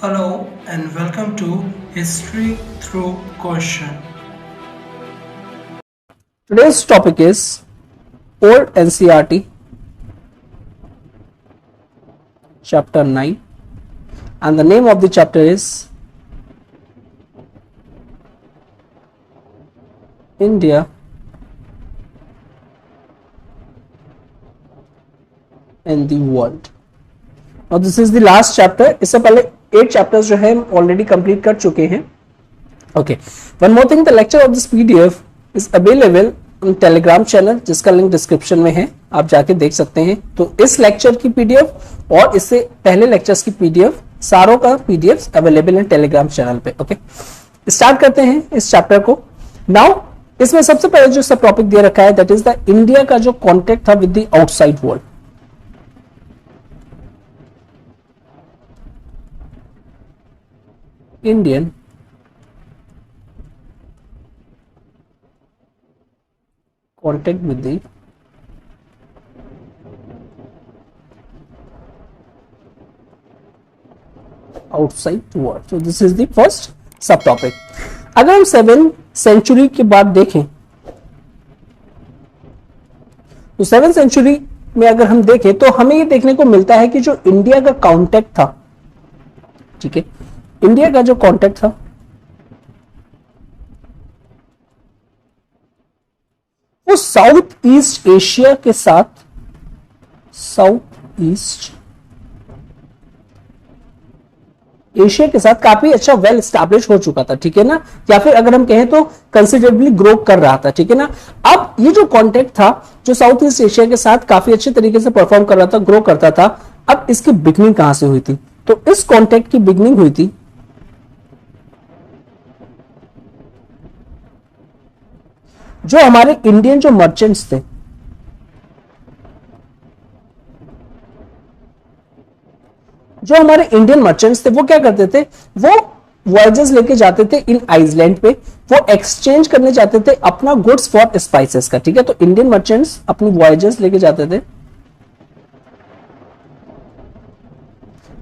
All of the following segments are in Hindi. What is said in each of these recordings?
Hello and welcome to History Through Question. Today's topic is Old NCERT, Chapter 9, and the name of the chapter is India and the World. Now this is the last chapter. इससे पहले 8 chapters जो है already complete कर चुके हैं. Okay. One more thing, the lecture of this PDF is available on Telegram channel जिसका लिंक डिस्क्रिप्शन में है, आप जाके देख सकते हैं. तो इस लेक्चर की PDF और इससे पहले लेक्चर्स की PDF सारों का PDF अवेलेबल है टेलीग्राम चैनल पे. ओके, स्टार्ट करते हैं इस चैप्टर को. नाउ इसमें सबसे पहले जो सब टॉपिक दे रखा है दैट इज द इंडिया का जो कॉन्टेक्ट था with the outside world. Indian contact with the outside world. So this is the first subtopic. अगर हम 7th सेंचुरी के बाद देखें तो 7th सेंचुरी में अगर हम देखें तो हमें ये देखने को मिलता है कि जो इंडिया का कॉन्टेक्ट था, ठीक है, इंडिया का जो कॉन्टेक्ट था वो साउथ ईस्ट एशिया के साथ, साउथ ईस्ट एशिया के साथ काफी अच्छा वेल एस्टैब्लिश हो चुका था, ठीक है ना, या फिर अगर हम कहें तो कंसिडरेबली ग्रो कर रहा था, ठीक है ना. अब ये जो कॉन्टेक्ट था जो साउथ ईस्ट एशिया के साथ काफी अच्छे तरीके से परफॉर्म कर रहा था, ग्रो करता था. अब इसकी बिगनिंग कहां से हुई थी? तो इस कॉन्टेक्ट की बिगनिंग हुई थी जो हमारे इंडियन जो मर्चेंट्स थे, जो हमारे इंडियन मर्चेंट्स थे वो क्या करते थे, वो वॉयजेस लेके जाते थे इन आइसलैंड पे, वो एक्सचेंज करने जाते थे अपना गुड्स फॉर स्पाइसेस का, ठीक है. तो इंडियन मर्चेंट्स अपनी वॉयजेस लेके जाते थे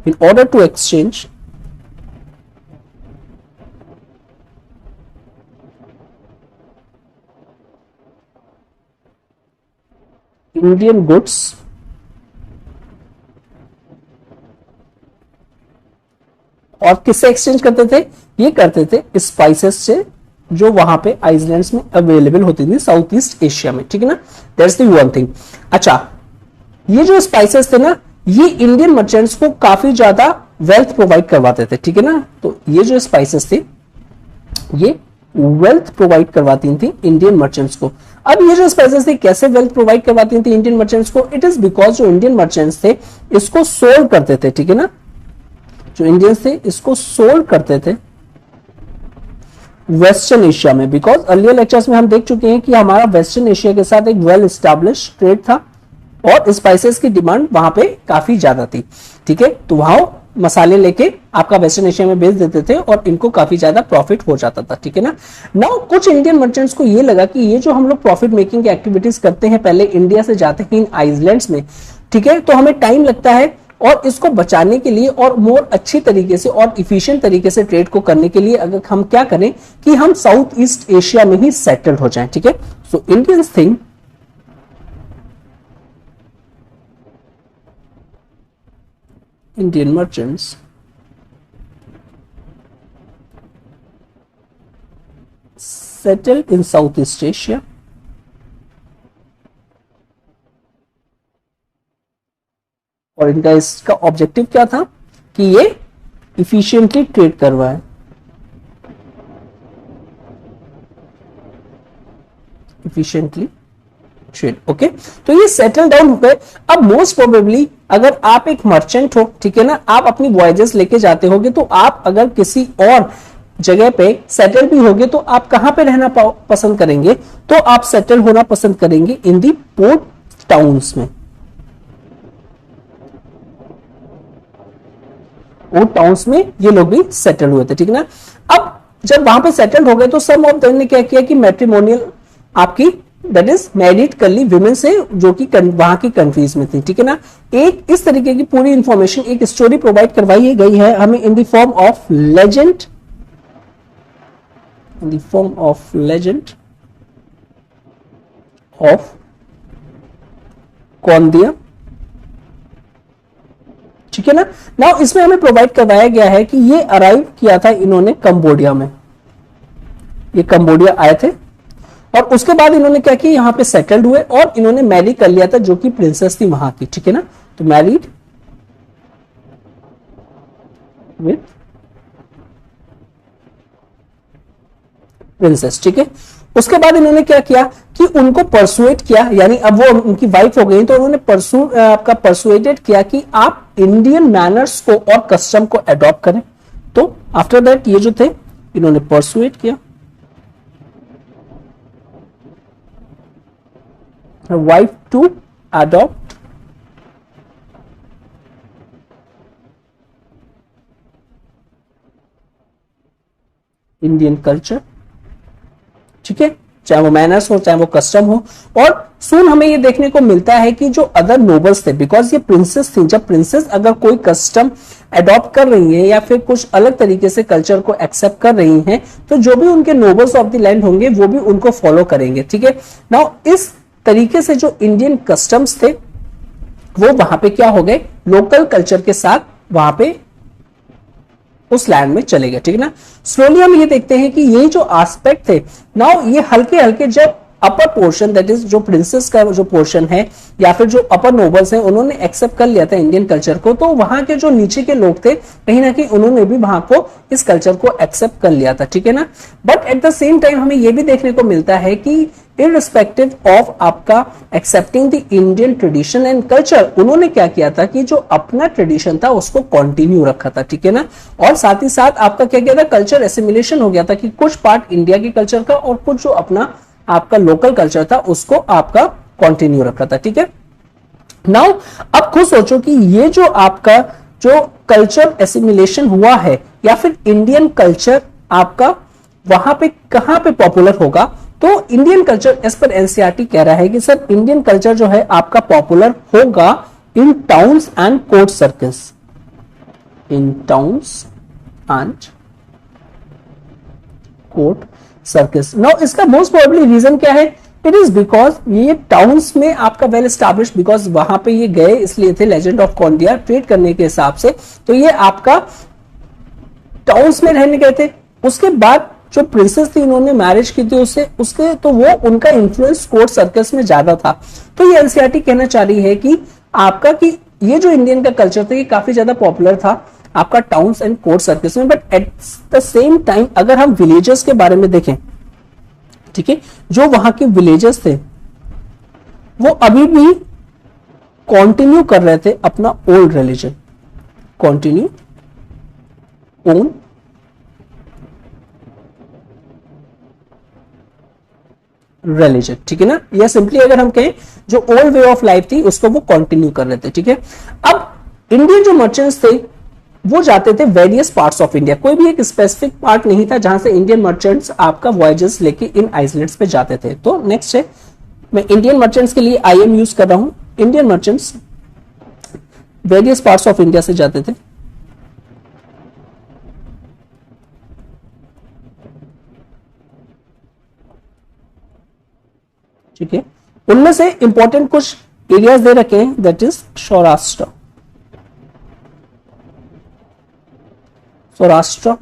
in order to exchange Indian goods और किससे एक्सचेंज करते थे? ये करते थे स्पाइसेस से जो वहां पे आइसलैंड्स में अवेलेबल होती थी साउथ ईस्ट एशिया में, ठीक है ना. That's the one thing. अच्छा, ये जो स्पाइसेस थे ना ये इंडियन मर्चेंट्स को काफी ज्यादा वेल्थ प्रोवाइड करवाते थे, ठीक है ना. तो ये जो स्पाइसेस थे ये वेल्थ प्रोवाइड करवाती थी इंडियन मर्चेंट्स को. अब ये जो स्पाइसेस थी कैसे वेल्थ प्रोवाइड करवाती थी इंडियन मर्चेंट्स को? इट इज बिकॉज जो इंडियन मर्चेंट्स थे इसको सोल्ड करते थे, ठीक है ना. जो इंडियंस थे इसको सोल्ड करते थे वेस्टर्न एशिया में, बिकॉज अर्लियर लेक्चर्स में हम देख चुके हैं कि हमारा वेस्टर्न एशिया के साथ एक वेल एस्टैब्लिश ट्रेड था और स्पाइसेस की डिमांड वहां पे काफी ज्यादा थी, ठीक है. तो वहां मसाले लेके आपका वेस्टर्न एशिया में बेच देते थे और इनको काफी ज्यादा प्रॉफिट हो जाता था, ठीक है ना. नाउ कुछ इंडियन मर्चेंट्स को ये लगा कि ये जो हम लोग प्रॉफिट मेकिंग की एक्टिविटीज करते हैं पहले इंडिया से जाते हैं इन आइसलैंड्स में, ठीक है, तो हमें टाइम लगता है और इसको बचाने के लिए और मोर अच्छी तरीके से और इफिशिएंट तरीके से ट्रेड को करने के लिए अगर हम क्या करें कि हम साउथ ईस्ट एशिया में ही सेटल्ड हो जाएं, ठीक है. So Indians think Indian merchants settled in Southeast Asia और इनका इसका ऑब्जेक्टिव क्या था कि ये इफिशिएंटली ट्रेड करवाए, इफिशिएंटली ट्रेड. ओके, तो ये सेटल डाउन हो गए. अब मोस्ट प्रोबेबली अगर आप एक मर्चेंट हो, ठीक है ना, आप अपनी वॉयजेस लेके जाते होगे तो आप अगर किसी और जगह पे सेटल भी होगे तो आप कहां पे रहना पसंद करेंगे? तो आप सेटल होना पसंद करेंगे इन दी पोर्ट टाउन्स में. पोर्ट टाउन्स में ये लोग भी सेटल हुए थे, ठीक है ना. अब जब वहां पे सेटल हो गए तो सम ऑफ देम ने क्या किया कि मैट्रिमोनियल आपकी दैट इज मैरिड कर ली विमेन से जो कि वहां की कंट्रीज में थी, ठीक है ना। एक इस तरीके की पूरी इंफॉर्मेशन, एक स्टोरी प्रोवाइड करवाई गई है हमें in the form of legend, in the form of legend of Kaundinya, ठीक है ना। नाउ इसमें हमें प्रोवाइड करवाया गया है कि ये अराइव किया था इन्होंने कंबोडिया में, ये कंबोडिया आए थे और उसके बाद इन्होंने क्या किया, यहां पे सेटल्ड हुए और इन्होंने मैरी कर लिया था जो कि प्रिंसेस थी वहां की, ठीक है ना। तो मैरिड विथ प्रिंसेस, ठीक है। उसके बाद इन्होंने क्या किया कि उनको परसुएट किया, यानी अब वो उनकी वाइफ हो गई, तो उन्होंने आपका परसुएटेड किया कि आप इंडियन मैनर्स को और कस्टम को अडॉप्ट करें। तो आफ्टर दैट ये जो थे इन्होंने परसुएट किया wife to adopt Indian culture, ठीक है, चाहे वो मैनर्स हो चाहे वो कस्टम हो। और सून हमें ये देखने को मिलता है कि जो अदर नोबल्स थे, बिकॉज ये प्रिंसेस थी, जब प्रिंसेस अगर कोई कस्टम अडॉप्ट कर रही है या फिर कुछ अलग तरीके से कल्चर को एक्सेप्ट कर रही हैं, तो जो भी उनके नोबल्स ऑफ द लैंड होंगे वो भी उनको फॉलो करेंगे, ठीक है। नाउ इस तरीके से जो इंडियन कस्टम्स थे वो वहां पे क्या हो गए, लोकल कल्चर के साथ वहां पे उस लैंड में चले गए, ठीक है ना। स्लोली हम ये देखते हैं कि ये जो एस्पेक्ट थे, नाउ ये हल्के हल्के जब अपर पोर्शन, दैट इज जो प्रिंसेस का जो पोर्शन है या फिर जो अपर नोबल्स हैं, उन्होंने एक्सेप्ट कर लिया था इंडियन कल्चर को, तो वहां के जो नीचे के लोग थे कहीं ना कहीं उन्होंने भी वहां को इस कल्चर को एक्सेप्ट कर लिया था, ठीक है ना। But at the same time हमें यह भी देखने को मिलता है कि इररिस्पेक्टिव ऑफ आपका accepting the Indian tradition and culture, उन्होंने क्या किया था कि जो अपना ट्रेडिशन था उसको कंटिन्यू रखा था, ठीक है ना। और साथ ही साथ आपका क्या किया था, कल्चर एसिमिलेशन हो गया था कि कुछ पार्ट इंडिया के कल्चर का और कुछ जो अपना आपका लोकल कल्चर था उसको आपका कंटिन्यू रखा था, ठीक है। नाउ अब खुद सोचो कि ये जो आपका जो कल्चर एसिमिलेशन हुआ है या फिर इंडियन कल्चर आपका वहां पे कहां पे पॉपुलर होगा, तो इंडियन कल्चर एज पर एनसीईआरटी कह रहा है कि सर इंडियन कल्चर जो है आपका पॉपुलर होगा इन towns and court circles, in towns and court circles. Now इसका मोस्ट प्रोबेबली रीजन क्या है, इट इज बिकॉज ये टाउन्स में आपका वेल एस्टैब्लिश, बिकॉज वहां पे ये गए इसलिए थे लेजेंड ऑफ कौंडिया ट्रेड करने के हिसाब से, तो ये आपका टाउन्स में रहने गए थे। उसके बाद जो प्रिंसेस थी इन्होंने मैरिज की थी उससे, उसके तो वो उनका इन्फ्लुएंस कोर्ट सर्कल्स में ज्यादा था। तो ये एनसीईआरटी कहना चाह रही है कि आपका कि ये जो इंडियन का कल्चर था ये काफी ज्यादा पॉपुलर था आपका टाउन्स एंड कोर्ट सर्कल्स में। But at the same time अगर हम विलेजेस के बारे में देखें, ठीक है, जो वहां के विलेजेस थे वो अभी भी कंटिन्यू कर रहे थे अपना old religion, continue own religion, ठीक है ना। या सिंपली अगर हम कहें जो ओल्ड वे ऑफ लाइफ थी उसको वो कंटिन्यू कर रहे थे, ठीक है। अब इंडियन जो मर्चेंट्स थे वो जाते थे वेरियस पार्ट्स ऑफ इंडिया, कोई भी एक स्पेसिफिक पार्ट नहीं था जहां से इंडियन मर्चेंट्स आपका वॉयजेस लेके इन आइलैंड्स पे जाते थे। तो नेक्स्ट है, मैं इंडियन मर्चेंट्स के लिए आई एम यूज कर रहा हूं। Indian merchants various parts of India से जाते थे, ठीक है। उनमें से इंपॉर्टेंट कुछ एरियाज दे रखे हैं, that is Saurashtra, Saurashtra,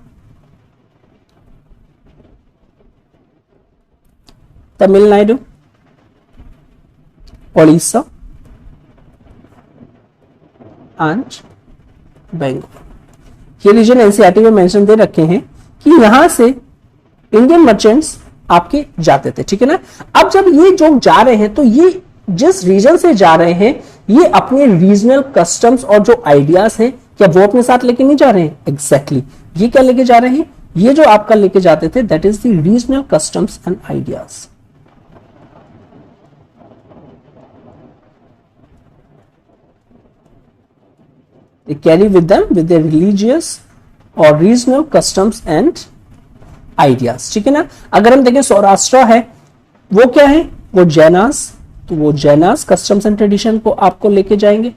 Tamil Nadu, Odisha and Bengal. ये रीजन एनसीईआरटी में मेंशन दे रखे हैं कि यहां से इंडियन मर्चेंट्स आपके जाते थे, ठीक है ना। अब जब ये जो जा रहे हैं तो ये जिस रीजन से जा रहे हैं ये अपने रीजनल कस्टम्स और जो आइडियाज हैं क्या वो अपने साथ लेके नहीं जा रहे हैं, एग्जैक्टली ये क्या लेके जा रहे हैं, ये जो आपका लेके जाते थे that is the regional customs and ideas. They carry with them with their religious or regional customs and ideas, ठीक है ना। अगर हम देखें सौराष्ट्र है वो क्या है, वो जैनास, तो वो जैनास कस्टम्स एंड ट्रेडिशन को आपको लेके जाएंगे।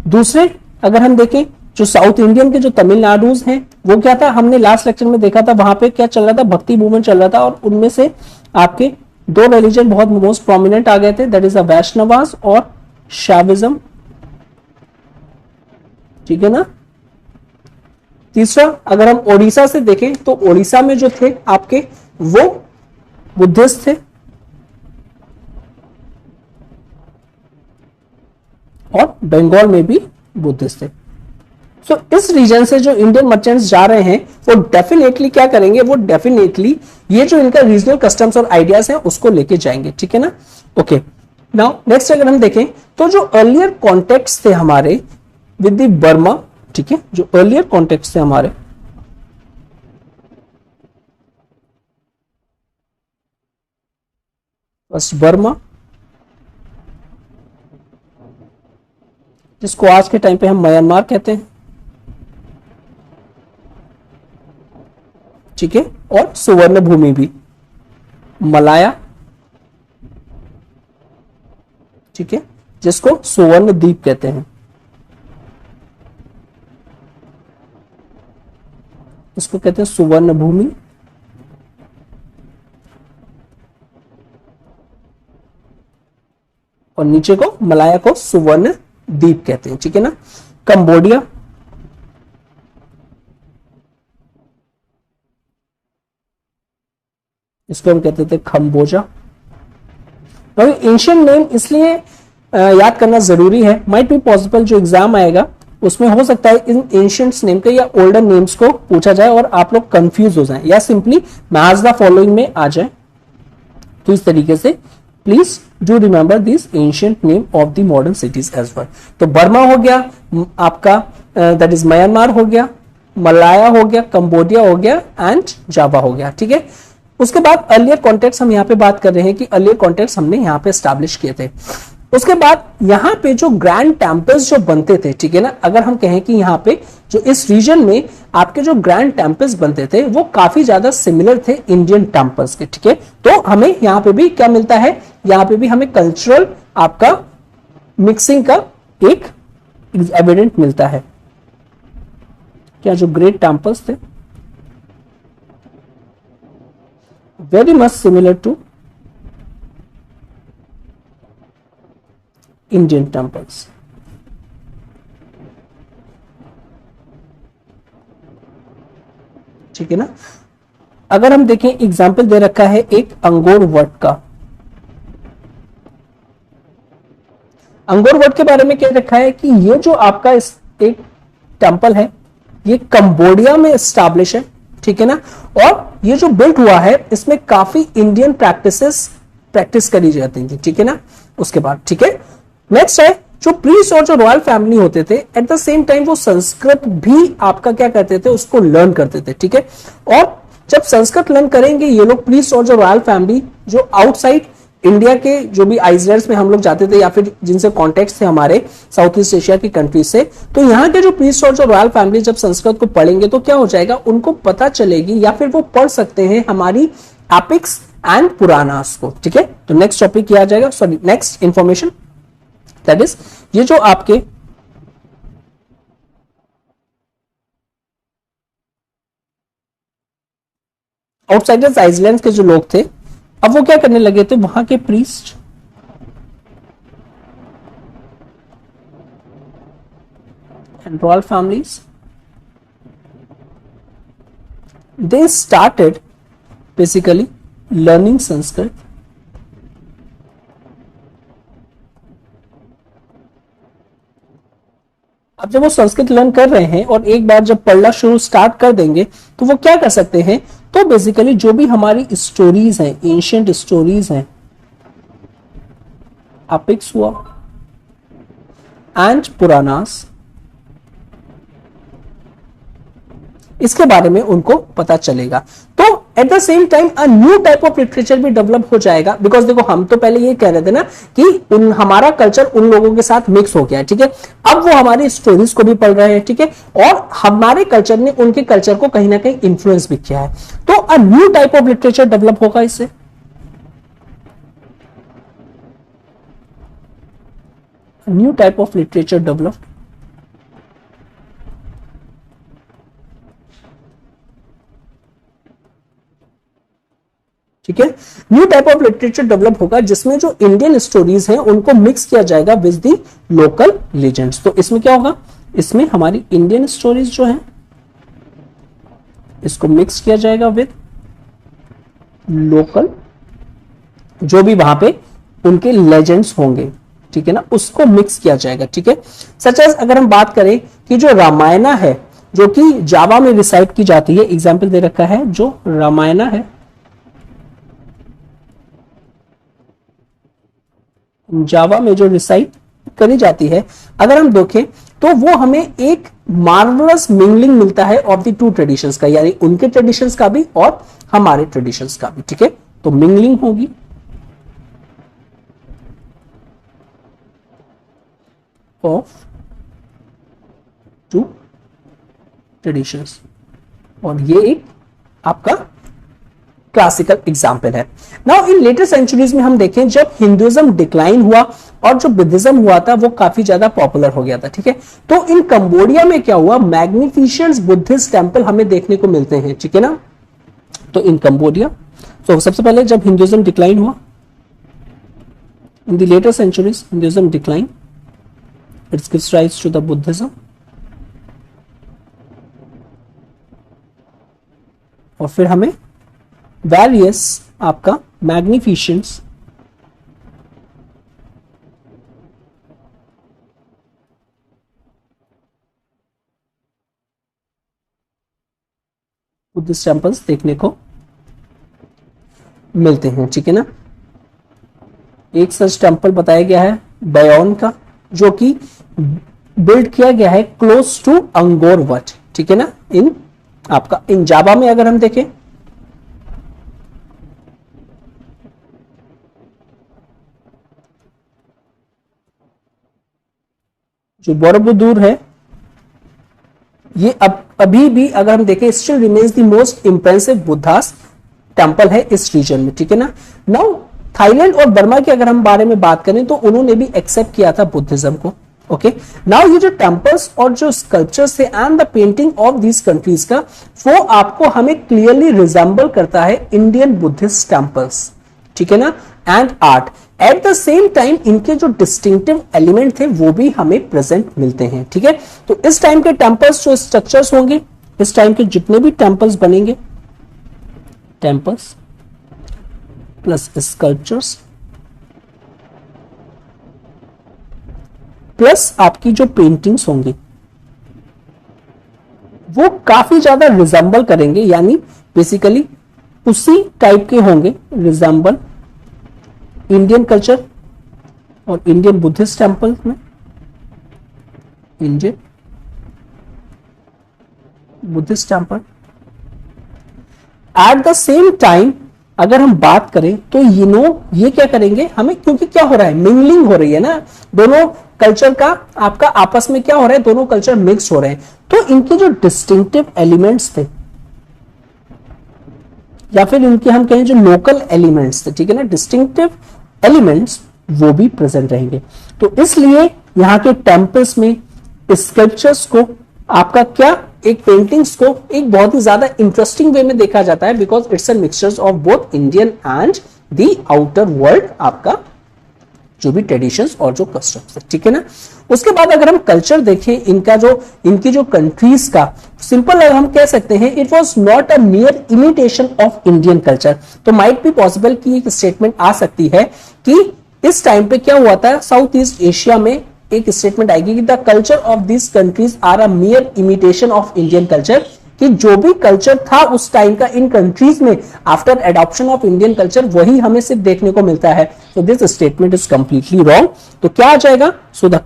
दूसरे अगर हम देखें जो साउथ इंडियन के जो तमिलनाडु हैं, वो क्या था, हमने लास्ट लेक्चर में देखा था, वहां पे क्या चल रहा था, भक्ति मूवमेंट चल रहा था, और उनमें से आपके दो रिलीजन बहुत मोस्ट प्रोमिनेंट आ गए थे, दैट इज अ वैष्णवास और शैविज्म, ठीक है ना। तीसरा अगर हम ओडिशा से देखें तो ओडिशा में जो थे आपके वो बुद्धिस्ट थे, और बंगाल में भी बुद्धिस्ट थे। सो इस रीजन से जो इंडियन मर्चेंट्स जा रहे हैं वो डेफिनेटली क्या करेंगे, वो डेफिनेटली ये जो इनका रीजनल कस्टम्स और आइडियाज हैं उसको लेके जाएंगे, ठीक है ना। ओके, नाउ नेक्स्ट अगर हम देखें तो जो अर्लियर कॉन्टेक्ट्स थे हमारे विद द बर्मा, ठीक है, जो अर्लियर कॉन्टेक्ट्स थे हमारे, फर्स्ट बर्मा, जिसको आज के टाइम पे हम म्यांमार कहते हैं, ठीक है, और सुवर्ण भूमि भी मलाया, ठीक है, जिसको सुवर्ण द्वीप कहते हैं, इसको कहते हैं सुवर्ण भूमि, और नीचे को मलाया को सुवर्ण द्वीप कहते हैं, ठीक है ना। कंबोडिया, इसको हम कहते थे खम्बोजा। एंशियंट नेम इसलिए याद करना जरूरी है, माइट बी पॉसिबल जो एग्जाम आएगा उसमें हो सकता है इन एंशियंट्स नेम के या ओल्डर नेम्स को पूछा जाए और आप लोग कंफ्यूज हो जाएं, या सिंपली मैच द फॉलोइंग में आ जाए। तो इस तरीके से please do remember this ancient name of the modern cities as well. तो बर्मा हो गया आपका, दैट इज म्यांमार हो गया, मलाया हो गया, कंबोडिया हो गया, एंड जावा हो गया, ठीक है। उसके बाद अर्लियर कॉन्टेक्ट्स हम यहाँ पे बात कर रहे हैं कि अर्लियर कॉन्टेक्ट्स हमने यहाँ पे एस्टैब्लिश किए थे। उसके बाद यहाँ पे जो ग्रैंड टेम्पल्स जो बनते थे, ठीक है ना, अगर हम कहें कि यहाँ पे जो इस रीजन में आपके जो ग्रैंड टेम्पल्स बनते थे वो काफी ज्यादा सिमिलर थे इंडियन टेम्पल्स के, ठीक है। तो हमें यहाँ पे भी क्या मिलता है, यहाँ पे भी हमें कल्चरल आपका मिक्सिंग का एक एविडेंट मिलता है। क्या जो ग्रेट टेम्पल्स थे very much similar to Indian temples, ठीक है ना। अगर हम देखें एग्जाम्पल दे रखा है एक अंगोर वट का, अंगोर वट के बारे में क्या रखा है कि ये जो आपका एक टेम्पल है ये कंबोडिया में एस्टैब्लिश है, ठीक है ना, और ये जो बिल्ट हुआ है इसमें काफी इंडियन प्रैक्टिस करी जाती थी, ठीक है ना। उसके बाद ठीक है, नेक्स्ट है जो प्रीस्ट और जो रॉयल फैमिली होते थे एट द सेम टाइम वो संस्कृत भी आपका क्या करते थे, उसको लर्न करते थे, ठीक है। और जब संस्कृत लर्न करेंगे ये लोग प्रीस्ट और जो रॉयल फैमिली जो आउटसाइड इंडिया के जो भी आइसलैंड्स में हम लोग जाते थे या फिर जिनसे कॉन्टेक्ट थे हमारे साउथ ईस्ट एशिया की कंट्री से, तो यहाँ के जो प्रीस्ट और जो रॉयल फैमिली जब संस्कृत को पढ़ेंगे तो क्या हो जाएगा, उनको पता चलेगी या फिर वो पढ़ सकते हैं हमारी एपिक्स एंड पुराणास को, ठीक है। तो नेक्स्ट टॉपिक किया जाएगा, sorry next information that is ये जो आपके आउटसाइडर्स आइसलैंड के जो लोग थे अब वो क्या करने लगे थे, वहां के priest and royal families they started basically learning Sanskrit. अब जब वो संस्कृत लर्न कर रहे हैं और एक बार जब पढ़ना शुरू स्टार्ट कर देंगे तो वो क्या कर सकते हैं, तो बेसिकली जो भी हमारी स्टोरीज हैं, एंशिएंट स्टोरीज हैं, एपिक्स हुआ एंड पुराणास, इसके बारे में उनको पता चलेगा। तो eight the same time a new type of literature भी डेवलप हो जाएगा, बिकॉज देखो हम तो पहले ये कह रहे थे ना कि हमारा कल्चर उन लोगों के साथ मिक्स हो गया है, ठीक है। अब वो हमारी स्टोरीज को भी पढ़ रहे हैं, ठीक है, और हमारे कल्चर ने उनके कल्चर को कहीं ना कहीं इन्फ्लुएंस भी किया है। तो a new type of literature develop होगा इससे। New type of literature developed, ठीक है। New type of literature develop होगा जिसमें जो इंडियन स्टोरीज हैं उनको मिक्स किया जाएगा विद दी लोकल लेजेंड्स। तो इसमें क्या होगा, इसमें हमारी इंडियन स्टोरीज जो है इसको मिक्स किया जाएगा विद लोकल, जो भी वहां पे उनके लेजेंड्स होंगे, ठीक है ना, उसको मिक्स किया जाएगा, ठीक है। सच एज अगर हम बात करें कि जो रामायणा है जो कि जावा में रिसाइट की जाती है, एग्जाम्पल दे रखा है, जो रामायणा है जावा में जो रिसाइट करी जाती है, अगर हम देखें तो वो हमें एक मार्वलस मिंगलिंग मिलता है ऑफ द टू ट्रेडिशंस का, यानी उनके ट्रेडिशंस का भी और हमारे ट्रेडिशंस का भी, ठीक है। तो मिंगलिंग होगी ऑफ टू ट्रेडिशंस, और ये एक आपका क्लासिकल एग्जाम्पल है। नाउ इन लेटर सेंचुरीज में हम देखें जब हिंदुइज्म डिक्लाइन हुआ और जो बुद्धिज्म हुआ था वो काफी ज्यादा पॉपुलर हो गया था, ठीक है। तो इन कंबोडिया में क्या हुआ, मैग्निफिशेंट बुद्धिस्ट टेंपल हमें देखने को मिलते हैं, ठीक है ना। तो इन कंबोडिया, तो सबसे पहले जब हिंदुइज्म डिक्लाइन हुआ, in the later centuries Hinduism decline, it's gives rise to the Buddhism, और फिर हमें वेरियस आपका मैग्निफिशेंस बुद्धिस्ट टेम्पल्स देखने को मिलते हैं, ठीक है ना। एक सच टेम्पल बताया गया है बयोन का, जो कि बिल्ड किया गया है क्लोज टू अंगोर वट, ठीक है ना, इन आपका इन जावा में अगर हम देखें जो बोरोबुदूर है ये अभी भी अगर हम देखें still remains the most impressive Buddhas temple है इस रीजन में, ठीक है ना। नाउ थाईलैंड और बर्मा के अगर हम बारे में बात करें तो उन्होंने भी एक्सेप्ट किया था बुद्धिज्म को, ओके। नाउ ये जो टेंपल्स और जो स्कल्पचर्स थे and the painting of these countries का, वो आपको हमें क्लियरली रिजेंबल करता है इंडियन बुद्धिस्ट टेंपल्स, ठीक है ना, and art. Eight the same time इनके जो डिस्टिंक्टिव एलिमेंट थे वो भी हमें प्रेजेंट मिलते हैं, ठीक है। तो इस टाइम के टेंपल्स जो स्ट्रक्चर्स होंगे, इस टाइम के जितने भी टेंपल्स बनेंगे, टेंपल्स प्लस स्कल्पचर्स प्लस आपकी जो पेंटिंग्स होंगी वो काफी ज्यादा रिजेंबल करेंगे, यानी बेसिकली उसी टाइप के होंगे, रिजेंबल इंडियन कल्चर और इंडियन बुद्धिस्ट टेंपल में, Indian Buddhist temple. Eight the same time अगर हम बात करें तो ये क्या करेंगे हमें, क्योंकि क्या हो रहा है, मिंगलिंग हो रही है ना, दोनों कल्चर का आपका आपस में क्या हो रहा है, दोनों कल्चर मिक्स हो रहे हैं। तो इनके जो डिस्टिंक्टिव एलिमेंट्स थे या फिर इनके हम कहें जो लोकल एलिमेंट्स थे, ठीक है ना, डिस्टिंक्टिव एलिमेंट्स वो भी प्रेजेंट रहेंगे। तो इसलिए यहां के टेंपल्स में स्कल्पचर्स को आपका क्या, एक पेंटिंग्स को एक बहुत ही ज्यादा इंटरेस्टिंग वे में देखा जाता है, because it's a mixtures of both Indian and the outer world आपका जो भी ट्रेडिशंस और जो कस्टम्स है, ठीक है ना। उसके बाद अगर हम कल्चर देखें इनकी जो कंट्रीज का, सिंपल हम कह सकते हैं it was not a mere imitation of Indian culture. तो माइट बी पॉसिबल कि एक स्टेटमेंट आ सकती है कि इस टाइम पे क्या हुआ था, साउथ ईस्ट एशिया में एक स्टेटमेंट आएगी कि the culture of this countries are a mere imitation of Indian culture, कि जो भी कल्चर था उस टाइम का इन कंट्रीज में after adoption of Indian culture वही हमें सिर्फ देखने को मिलता है। तो this statement is completely wrong. तो क्या आ जाएगा, so the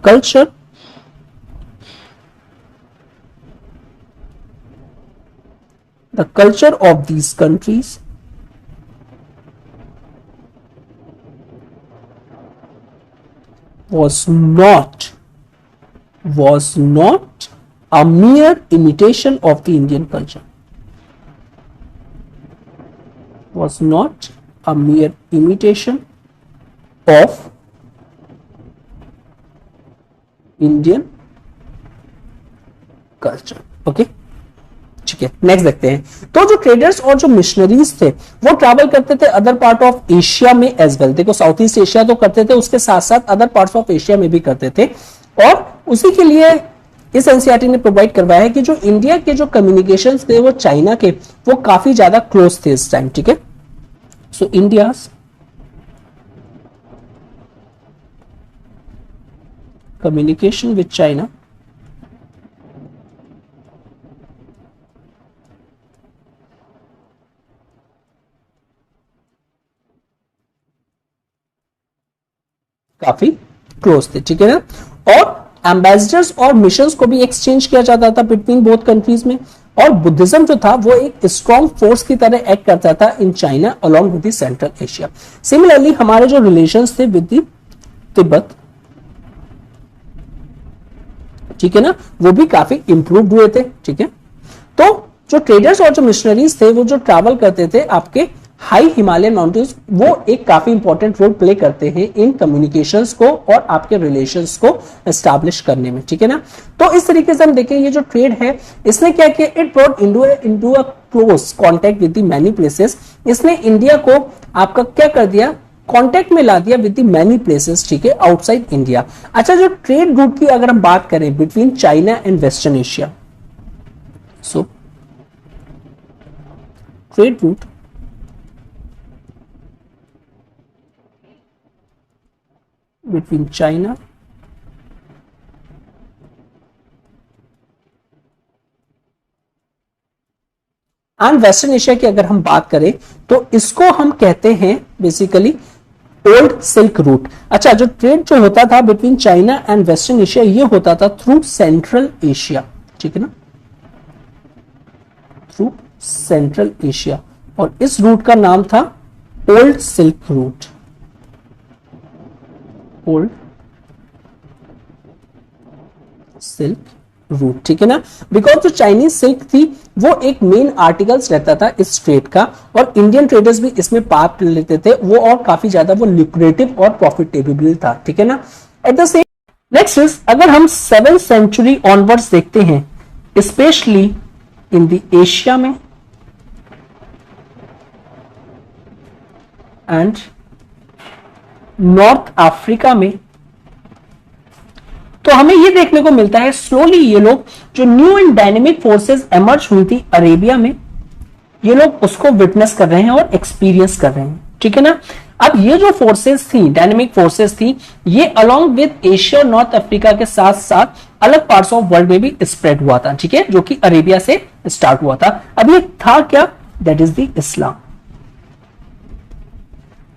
culture of these countries was not a mere imitation of the Indian culture. Was not a mere imitation of Indian culture. Okay, ठीक है, नेक्स्ट देखते हैं। तो जो ट्रेडर्स और जो मिशनरीज थे वो ट्रैवल करते थे अदर पार्ट ऑफ एशिया में एज वेल। देखो साउथ ईस्ट एशिया तो करते थे, उसके साथ साथ अदर पार्ट्स ऑफ एशिया में भी करते थे। और उसी के लिए इस एनसीईआरटी ने प्रोवाइड करवाया है कि जो इंडिया के जो कम्युनिकेशंस थे वो चाइना के वो काफी ज्यादा क्लोज थे इस टाइम। ठीक है, so India communication with China काफी क्लोज थे। ठीक है ना, और एम्बेसडर्स और मिशंस को भी एक्सचेंज किया जाता था बिटवीन बोथ कंट्रीज में। और बुद्धिज्म जो था वो एक स्ट्रॉन्ग फोर्स की तरह एक्ट करता था in China along with the central Asia. Similarly हमारे जो रिलेशंस थे विद द तिब्बत, ठीक है ना, वो भी काफी इंप्रूव्ड हुए थे। ठीक है, तो जो ट्रेडर्स और जो मिशनरीज थे वो जो ट्रैवल करते थे आपके हाई हिमालयन माउंटेन्स, वो एक काफी इंपॉर्टेंट रोल प्ले करते हैं इन कम्युनिकेशंस को और आपके रिलेशंस को एस्टैब्लिश करने में। ठीक है ना, तो इस तरीके से हम देखें ये जो ट्रेड है इसने क्या किया, it brought into a close contact with the many places. इसने इंडिया को आपका क्या कर दिया, कांटेक्ट में ला दिया विद द मैनी प्लेसेस। ठीक है, आउटसाइड इंडिया। अच्छा, जो ट्रेड रूट की अगर हम बात करें between China and western Asia, so trade route between China and western Asia की अगर हम बात करें तो इसको हम कहते हैं बेसिकली ओल्ड सिल्क रूट। अच्छा, जो ट्रेड जो होता था between China and western Asia ये होता था थ्रू सेंट्रल एशिया। ठीक है ना, थ्रू सेंट्रल एशिया, और इस रूट का नाम था old silk route. Old silk route. ठीक है ना, बिकॉज जो चाइनीज सिल्क थी वो एक मेन आर्टिकल्स रहता था इस ट्रेड का, और इंडियन ट्रेडर्स भी इसमें पार्ट लेते थे वो, और काफी ज्यादा वो ल्यूक्रेटिव और प्रॉफिटेबल था। ठीक है ना, eight the same next is अगर हम 7th सेंचुरी ऑनवर्ड्स देखते हैं, स्पेशली इन द एशिया में एंड नॉर्थ अफ्रीका में, तो हमें यह देखने को मिलता है स्लोली ये लोग जो new and dynamic forces emerge हुई थी अरेबिया में, ये लोग उसको विटनेस कर रहे हैं और एक्सपीरियंस कर रहे हैं। ठीक है ना, अब ये जो फोर्सेस थी, डायनेमिक फोर्सेस थी, ये अलोंग विद एशिया और नॉर्थ अफ्रीका के साथ साथ अलग पार्ट्स ऑफ वर्ल्ड में भी स्प्रेड हुआ था। ठीक है, जो कि अरेबिया से स्टार्ट हुआ था। अब ये था क्या, that is the Islam.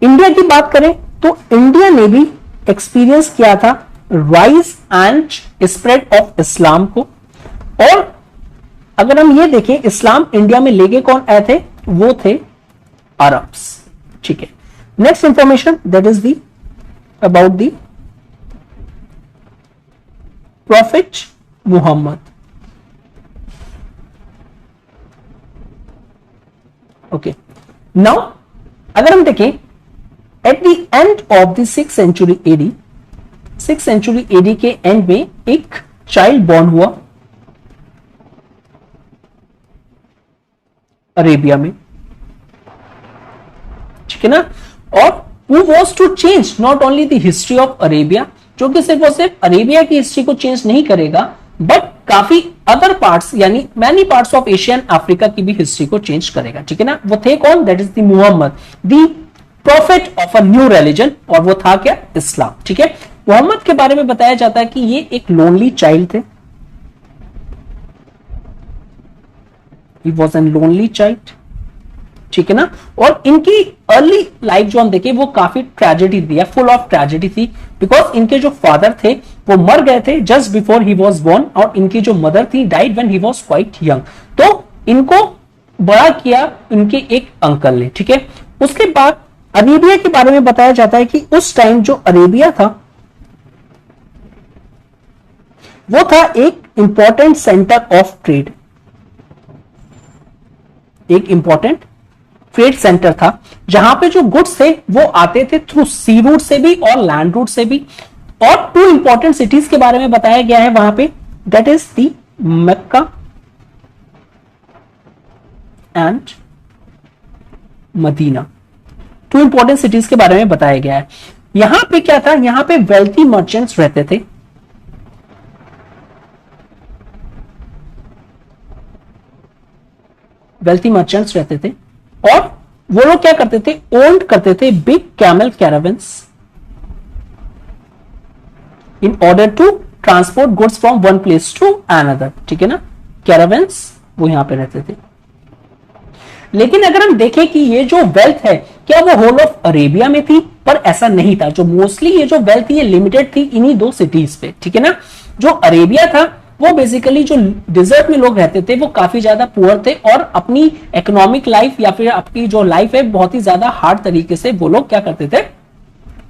India की बात करें तो इंडिया ने भी एक्सपीरियंस किया था राइज एंड स्प्रेड ऑफ इस्लाम को। और अगर हम ये देखें इस्लाम इंडिया में लेके कौन आए थे, वो थे अरब्स। ठीक है, next information that is the about the prophet Muhammad. Okay, now अगर हम देखें at the end of the 6th century AD, 6th century AD के एंड में एक चाइल्ड बॉर्न हुआ अरेबिया में। ठीक है ना, और who was to change not only the history of Arabia, जो कि सिर्फ और सिर्फ अरेबिया की हिस्ट्री को चेंज नहीं करेगा बट काफी अदर पार्ट्स यानी many parts of Asia and Africa की भी हिस्ट्री को चेंज करेगा। ठीक है ना, वो थे कौन, that is the Muhammad, the profit of a new religion, और वो था क्या, इस्लाम। ठीक है, मोहम्मद के बारे में बताया जाता है कि ये एक लोनली चाइल्ड थे। He was an lonely child. ठीक है ना, और इनकी अर्ली लाइफ जो हम देखें वो काफी ट्रेजेडी थी, फुल ऑफ ट्रेजेडी थी, बिकॉज इनके जो फादर थे वो मर गए थे just before he was born, और इनकी जो मदर थी died when he was quite young. तो इनको बड़ा किया इनके एक अंकल ने। ठीक है, उसके बाद अरेबिया के बारे में बताया जाता है कि उस टाइम जो अरेबिया था वो था एक इंपॉर्टेंट सेंटर ऑफ ट्रेड, एक इंपॉर्टेंट ट्रेड सेंटर था, जहां पे जो गुड्स थे वो आते थे थ्रू सी रूट से भी और लैंड रूट से भी। और 2 इंपॉर्टेंट सिटीज के बारे में बताया गया है वहां पे, that is the Mecca and Medina. 2 important cities के बारे में बताया गया है। यहां पे क्या था, यहां पे वेल्थी मर्चेंट्स रहते थे, वेल्थी मर्चेंट्स रहते थे, और वो लोग क्या करते थे, ओन्ड करते थे big camel caravans in order to transport goods from one place to another. ठीक है ना, कैरावंस वो यहां पे रहते थे। लेकिन अगर हम देखें कि ये जो वेल्थ है क्या वो होल ऑफ अरेबिया में थी, पर ऐसा नहीं था। जो मोस्टली ये जो वेल्थ ये लिमिटेड थी इन्हीं 2 सिटीज पे। ठीक है ना, जो अरेबिया था वो बेसिकली जो डिजर्ट में लोग रहते थे वो काफी ज्यादा पुअर थे, और अपनी इकोनॉमिक लाइफ या फिर आपकी जो लाइफ है बहुत ही ज्यादा हार्ड तरीके से वो लोग क्या करते थे,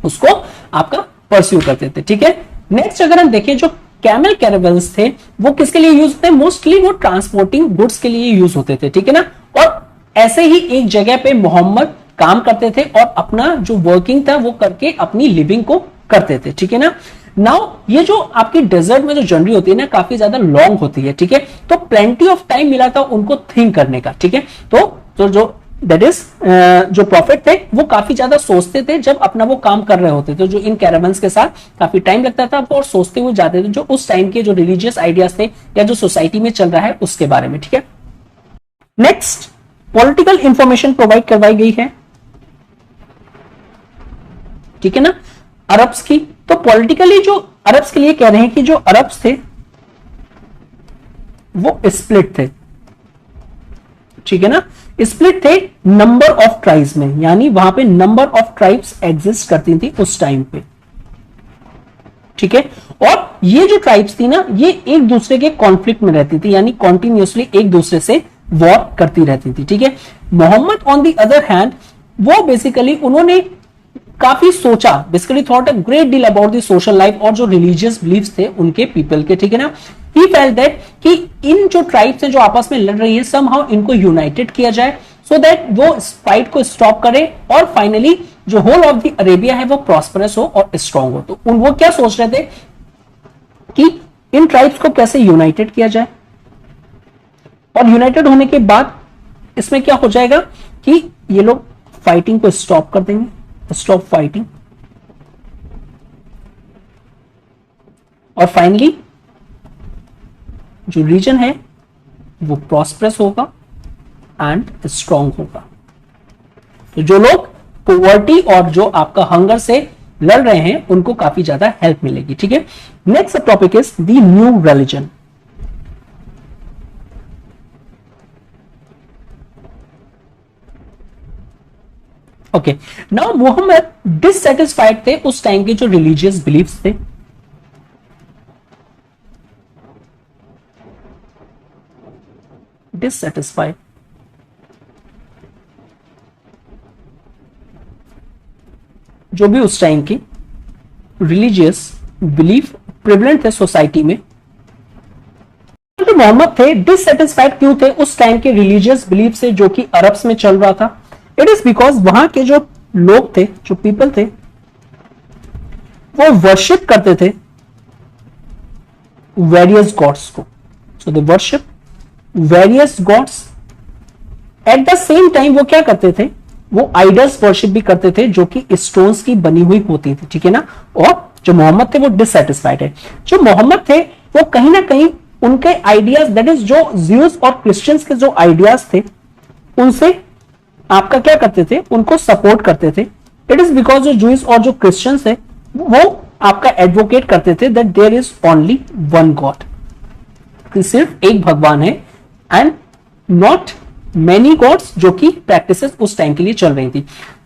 उसको आपका परस्यू करते थे। ठीक है, नेक्स्ट अगर हम देखें जो कैमल कैरावल्स थे वो किसके लिए यूज होते हैं, मोस्टली वो ट्रांसपोर्टिंग गुड्स के लिए यूज होते थे। ठीक है ना, और ऐसे ही एक जगह पे मोहम्मद काम करते थे और अपना जो वर्किंग था वो करके अपनी लिविंग को करते थे। ठीक है ना, नाउ ये जो आपकी डेजर्ट में जो जर्नी होती है ना काफी ज्यादा लॉन्ग होती है। ठीक है, तो प्लेंटी ऑफ टाइम मिला था उनको थिंक करने का। ठीक है, तो जो दैट इज जो प्रॉफिट थे वो काफी ज्यादा सोचते थे जब अपना वो काम कर रहे होते थे। जो इन कैरावंस के साथ काफी टाइम लगता था और सोचते हुए जाते थे जो उस टाइम के जो रिलीजियस आइडियाज थे या जो सोसाइटी में चल रहा है उसके बारे में। ठीक है, नेक्स्ट पॉलिटिकल इंफॉर्मेशन प्रोवाइड करवाई गई है। ठीक है ना, अरब्स की, तो पॉलिटिकली जो अरब्स के लिए कह रहे हैं कि जो अरब्स थे वो स्प्लिट थे। ठीक है ना, स्प्लिट थे नंबर ऑफ ट्राइब्स में, यानी वहां पे नंबर ऑफ ट्राइब्स एग्जिस्ट करती थी उस टाइम पे। ठीक है, और ये जो ट्राइब्स थी ना ये एक दूसरे के कॉन्फ्लिक्ट में रहती थी, यानी कॉन्टिन्यूसली एक दूसरे से वॉर करती रहती थी। ठीक है, Mohammed on the other hand वो बेसिकली उन्होंने काफी सोचा, basically thought a great deal about the social life और जो रिलीजियस बिलीफ्स थे उनके पीपल के। ठीक है ना, ही फेल्ट दैट कि इन जो ट्राइब्स हैं जो आपस में लड़ रही है समहाउ इनको यूनाइटेड किया जाए सो दैट वो फाइट को स्टॉप करे और फाइनली जो होल ऑफ द अरेबिया है वो प्रॉस्परस हो और स्ट्रांग हो। तो वो क्या सोच रहे थे कि इन ट्राइब्स को कैसे यूनाइटेड किया जाए, और यूनाइटेड होने के बाद इसमें क्या हो जाएगा कि ये लोग फाइटिंग को स्टॉप कर देंगे, स्टॉप फाइटिंग, और फाइनली जो रीजन है वो प्रॉस्परस होगा एंड स्ट्रांग होगा। तो जो लोग पॉवर्टी और जो आपका हंगर से लड़ रहे हैं उनको काफी ज्यादा हेल्प मिलेगी। ठीक है, next topic is the new religion. Okay, now Mohammed dissatisfied थे उस टाइम के जो रिलीजियस बिलीफ्स थे। डिससेटिस्फाइड, जो भी उस टाइम की रिलीजियस बिलीफ प्रिवलेंट थे सोसाइटी में, तो मोहम्मद थे डिससेटिस्फाइड क्यों थे उस टाइम के रिलीजियस बिलीफ से जो कि अरब्स में चल रहा था। इट इज बिकॉज वहां के जो लोग थे, जो पीपल थे, वो वर्शिप करते थे वेरियस गॉड्स को। So they worship various gods. At the same time वो क्या करते थे, वो आइडल्स वर्शिप भी करते थे जो कि स्टोन्स की बनी हुई होती थी। ठीक है ना, और जो मोहम्मद थे वो डिससेटिस्फाइड है। जो मोहम्मद थे वो कहीं ना कहीं उनके आइडियाज, दैट इज जो ज्यूस और क्रिश्चियंस के जो आइडियाज थे उनसे आपका क्या करते थे, उनको सपोर्ट करते थे। इट इज बिकॉज जो जूस और जो क्रिश्चियंस है वो आपका एडवोकेट करते थे that there is only one God, सिर्फ एक भगवान है एंड नॉट मेनी गॉड्स, जो कि प्रैक्टिसेस उस टाइम के लिए चल रही थी।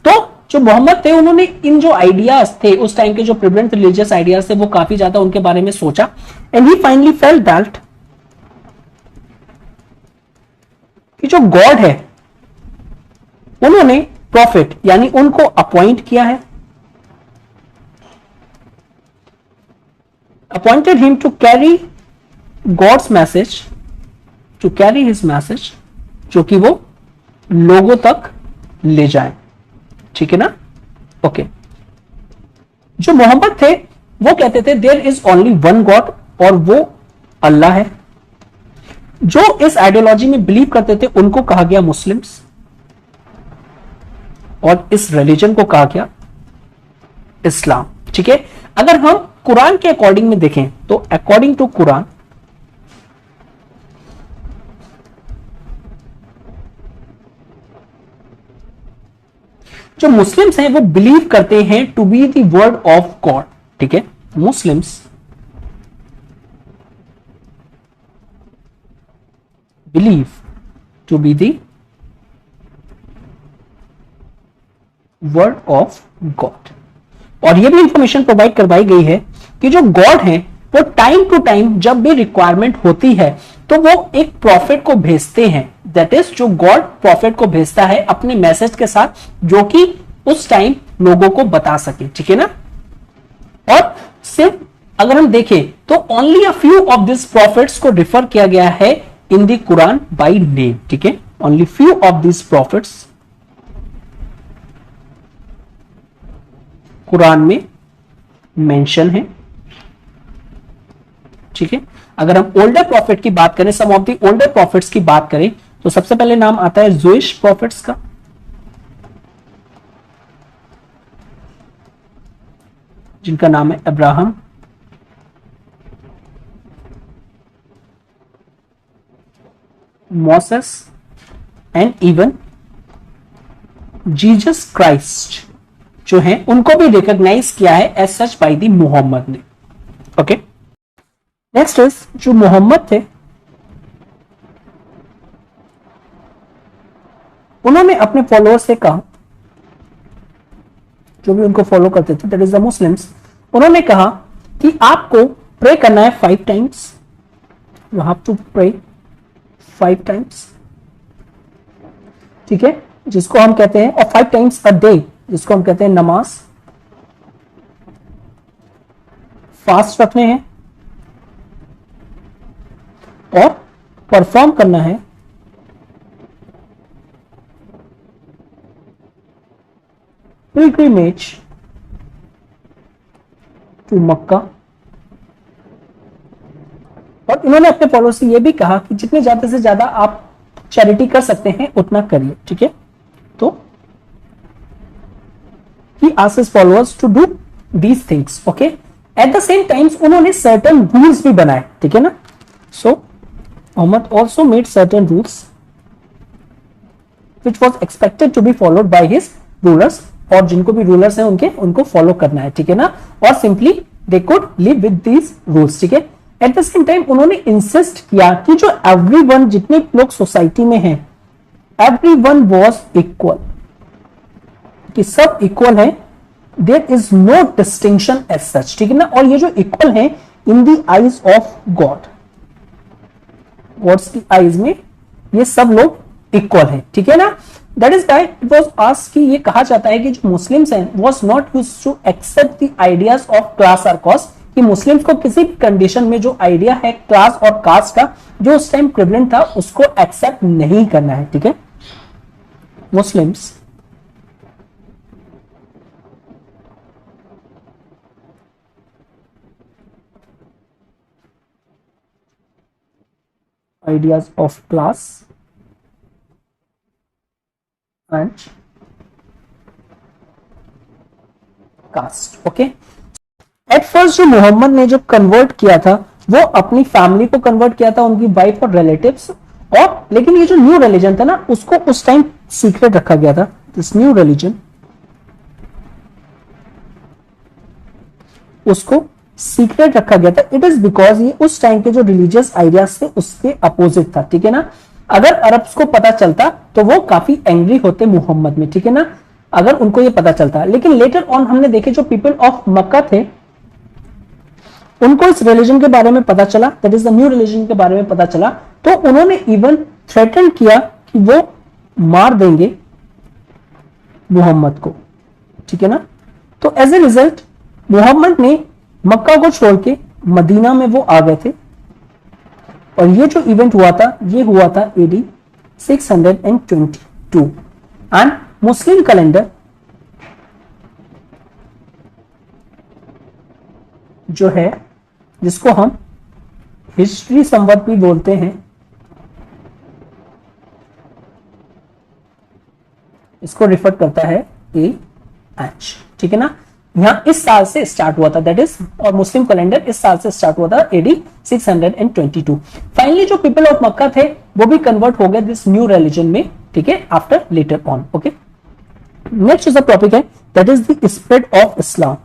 तो जो मोहम्मद थे उन्होंने इन जो आइडियाज थे उस टाइम के जो प्रिवलेंट रिलीजियस आइडियाज थे वो काफी ज्यादा उनके बारे में सोचा and he finally felt that कि जो गॉड है उन्होंने प्रॉफिट यानी उनको अपॉइंट किया है, appointed him to carry God's message, to carry his message, जो कि वो लोगों तक ले जाए। ठीक है ना, ओके। जो मोहम्मद थे वो कहते थे there is only one God और वो अल्लाह है। जो इस आइडियोलॉजी में बिलीव करते थे उनको कहा गया मुस्लिम्स, और इस रिलीजन को कहा गया इस्लाम। ठीक है, अगर हम कुरान के अकॉर्डिंग में देखें तो अकॉर्डिंग टू कुरान जो मुस्लिम्स हैं वो बिलीव करते हैं to be the word of God. ठीक है, Muslims believe to be the word of God. और यह भी इंफॉर्मेशन प्रोवाइड करवाई गई है कि जो गॉड है वो टाइम टू टाइम जब भी रिक्वायरमेंट होती है तो वो एक प्रॉफिट को भेजते हैं। दैट इज, जो गॉड प्रॉफिट को भेजता है अपने मैसेज के साथ, जो कि उस टाइम लोगों को बता सके। ठीक है ना, और सिर्फ अगर हम देखें तो only a few of this profits को रिफर किया गया है in the Quran by name. ठीक है, only few of this profits Quran में मेंशन है। ठीक है, अगर हम ओल्डर प्रॉफिट की बात करें, सम ऑफ द ओल्डर प्रॉफिट्स की बात करें, तो सबसे पहले नाम आता है जूइश प्रॉफिट्स का, जिनका नाम है Abraham, Moses and even Jesus Christ जो हैं उनको भी रिकॉग्नाइज किया है as such by the Muhammad ने। ओके, नेक्स्ट इज जो मोहम्मद थे उन्होंने अपने फॉलोअर्स से कहा, जो भी उनको फॉलो करते थे, दैट इज द मुस्लिम्स, उन्होंने कहा कि आपको प्रे करना है 5 times, you have to pray 5 times. ठीक है, जिसको हम कहते हैं, और 5 टाइम्स अ डे, जिसको हम कहते हैं नमाज। फास्ट रखने हैं और परफॉर्म करना है पिलग्रिमेज टू मक्का। और इन्होंने अपने फॉलोअर्स से यह भी कहा कि जितने ज्यादा से ज्यादा आप चैरिटी कर सकते हैं उतना करिए। ठीक है, तो he asks his followers to do these things. Okay, at the same times उन्होंने certain rules भी बनाए। ठीक है ना, so Muhammad also made certain rules which was expected to be followed by his rulers, और जिनको भी रूलर्स हैं उनको फॉलो करना है। ठीक है ना, और simply they could live with these rules. ठीक है, एट द सेम टाइम उन्होंने इंसिस्ट किया कि जो एवरीवन, जितने लोग सोसाइटी में हैं, एवरीवन वाज इक्वल, कि सब इक्वल है, there is no distinction as such. ठीक है ना, और ये जो इक्वल है in the eyes of God, God's की आईज में ये सब लोग इक्वल है। ठीक है ना, that is why it was asked कि ये कहा जाता है कि जो मुस्लिम्स हैं was not used to accept the ideas of class और कास्ट, कि मुस्लिम्स को किसी भी कंडीशन में जो आइडिया है क्लास और कास्ट का जो उस टाइम प्रिवेलेंट था उसको एक्सेप्ट नहीं करना है। ठीक है, Muslims ideas of class and caste. Okay, at first जो मोहम्मद ने जो कन्वर्ट किया था वो अपनी फैमिली को कन्वर्ट किया था, उनकी वाइफ और रिलेटिव्स, और लेकिन ये जो न्यू रिलीजन था ना उसको उस टाइम सीक्रेट रखा गया था। दिस न्यू रिलीजन उसको सीक्रेट रखा गया था। इट इज बिकॉज ये उस टाइम के जो रिलीजियस आइडियाज थे उसके अपोजिट था। ठीक है ना, अगर अरब्स को पता चलता तो वो काफी एंग्री होते मोहम्मद में। ठीक है ना, अगर उनको ये पता चलता, लेकिन लेटर ऑन हमने देखे जो पीपल ऑफ मक्का थे उनको इस रिलीजन के बारे में पता चला, that is the new religion के बारे में पता चला, तो उन्होंने इवन थ्रेटन किया कि वो मार देंगे मोहम्मद को। ठीक है ना, तो एज ए रिजल्ट मोहम्मद ने मक्का को छोड़ के मदीना में वो आ गए थे, और ये जो इवेंट हुआ था ये हुआ था AD 622 एंड मुस्लिम कैलेंडर जो है, जिसको हम हिस्ट्री संवत भी बोलते हैं, इसको रिफर करता है AH, ठीक है ना। यहां इस साल से स्टार्ट हुआ था, दैट इज, और मुस्लिम कैलेंडर इस साल से स्टार्ट हुआ था AD 622। फाइनली जो पीपल ऑफ मक्का थे वो भी कन्वर्ट हो गए दिस न्यू रिलीजन में, ठीक है, after later on. Okay, next जो टॉपिक है that is the spread of Islam.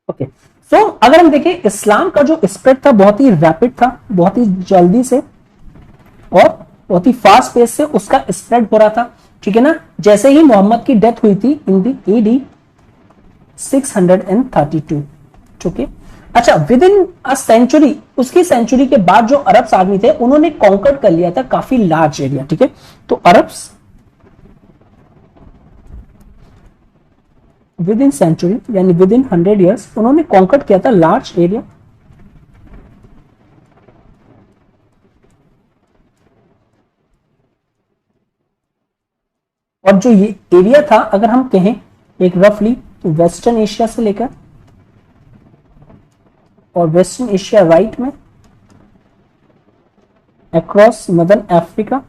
Okay, so अगर हम देखें इस्लाम का जो स्प्रेड था बहुत ही रैपिड था, बहुत ही जल्दी से और बहुत ही फास्ट पेस से उसका स्प्रेड हो रहा था, ठीक है ना। जैसे ही मोहम्मद की डेथ हुई थी इन दी AD 632, ठीक है। अच्छा, विद इन अ सेंचुरी, उसकी सेंचुरी के बाद जो अरब्स आदमी थे उन्होंने कॉन्कर कर लिया था काफी लार्ज एरिया, ठीक है। तो अरब्स विद इन सेंचुरी यानी विद इन 100 ईयर्स उन्होंने कॉन्कर किया था लार्ज एरिया। और जो ये एरिया था अगर हम कहें एक रफली, तो वेस्टर्न एशिया से लेकर और वेस्टर्न एशिया राइट में across northern Africa,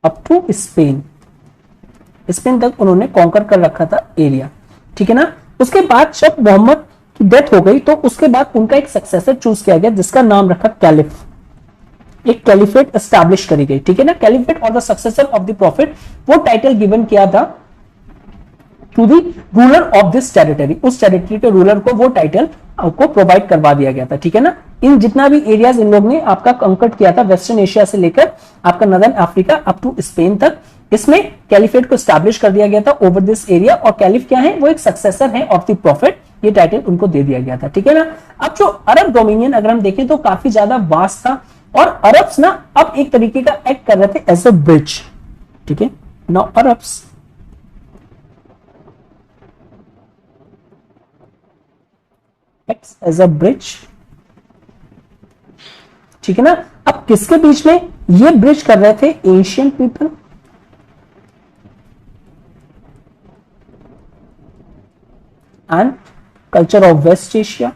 up to Spain, Spain तक उन्होंने कॉन्कर कर रखा था एरिया, ठीक है ना। उसके बाद जब मोहम्मद की डेथ हो गई तो उसके बाद उनका एक सक्सेसर चूज किया गया जिसका नाम रखा कैलिफ, एक कैलिफेट एस्टैब्लिश करी गई, ठीक है ना। कैलिफेट और the successor of the prophet, वो टाइटल गिवन किया था to the ruler of this territory, उस टेरिटरी के रूलर को वो टाइटल आपको प्रोवाइड करवा दिया गया था, ठीक है ना। इन जितना भी एरियाज इन लोग ने आपका कंकर्ट किया था वेस्टर्न एशिया से लेकर आपका northern Africa up to Spain तक, इसमें कैलिफेट को स्टैब्लिश कर दिया गया था ओवर दिस एरिया। और कैलिफ क्या है, वो एक सक्सेसर है ऑफ द प्रॉफिट, ये टाइटल उनको दे दिया गया था, ठीक है ना। अब जो अरब डोमिनियन अगर हम देखें तो काफी ज्यादा वास्ट था और अरब्स ना अब एक तरीके का एक्ट कर रहे थे एज अ ब्रिज, ठीक है। Now Arabs acts as a bridge, ठीक है ना। अब किसके बीच में ये ब्रिज कर रहे थे, Asian people and culture of west Asia,